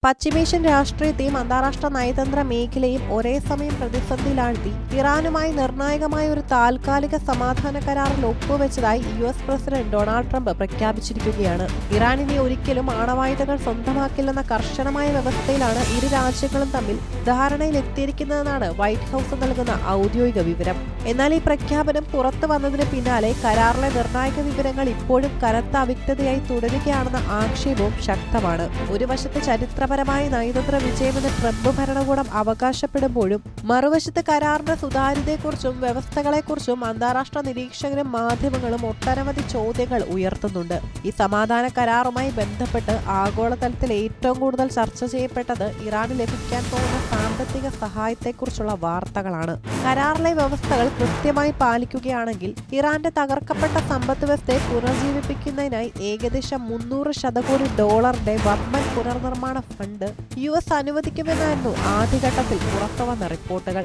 പശ്ചിമേഷ്യൻ രാഷ്ട്രീയത്തെയും അന്താരാഷ്ട്ര നയതന്ത്ര മേഖലയും ഒരേ സമയം പ്രതിസന്ധിയിലാഴ്ത്തി ഇറാനുമായി നിർണായകമായ ഒരു താൽക്കാലിക സമാധാന കരാറിൽ ഒപ്പുവെച്ചതായി US പ്രസിഡന്റ് ഡൊണാൾഡ് ട്രംപ് പ്രഖ്യാപിച്ചിരിക്കുകയാണ്. ഇറാൻ ഇനി ഒരിക്കലും ആണവായുധങ്ങൾ സ്വന്തമാക്കില്ലെന്ന കർശനമായ വ്യവസ്ഥയിലാണ് ഇരു രാജ്യങ്ങളും തമ്മിൽ ധാരണയിലെത്തിയിരിക്കുന്നതെന്നാണ് വൈറ്റ് ഹൌസ് നൽകുന്ന ഔദ്യോഗിക വിവരം. എന്നാൽ ഈ പ്രഖ്യാപനം പുറത്തു വന്നതിന് പിന്നാലെ കരാറിലെ നിർണായക വിവരങ്ങൾ ഇപ്പോഴും കനത്ത അവ്യക്തതയായി തുടരുകയാണെന്ന ആക്ഷേപവും ശക്തമാണ്. ഒരു വശത്ത് ചരിത്രപരമായ നയതന്ത്ര വിജയമെന്ന് ട്രംപ് ഭരണകൂടം അവകാശപ്പെടുമ്പോഴും മറുവശത്ത് കരാറിന്റെ സുതാര്യതയെക്കുറിച്ചും വ്യവസ്ഥകളെക്കുറിച്ചും അന്താരാഷ്ട്ര നിരീക്ഷകരും മാധ്യമങ്ങളും ഒട്ടനവധി ചോദ്യങ്ങൾ ഉയർത്തുന്നുണ്ട്. ഈ സമാധാന കരാറുമായി ബന്ധപ്പെട്ട് ആഗോളതലത്തിൽ ഏറ്റവും കൂടുതൽ ചർച്ച ചെയ്യപ്പെട്ടത് ഇറാന് ലഭിക്കാൻ പോകുന്ന സാമ്പത്തിക സഹായത്തെക്കുറിച്ചുള്ള വാർത്തകളാണ്. കരാറിലെ വ്യവസ്ഥകൾ കൃത്യമായി പാലിക്കുകയാണെങ്കിൽ ഇറാന്റെ തകർക്കപ്പെട്ട സമ്പദ് വ്യവസ്ഥയെ പുനർജീവിപ്പിക്കുന്നതിനായി ഏകദേശം $300 കോടി വമ്പൻ പുനർനിർമ്മാണ ഫണ്ട് US അനുവദിക്കുമെന്നായിരുന്നു ആദ്യഘട്ടത്തിൽ പുറത്തുവന്ന റിപ്പോർട്ടുകൾ.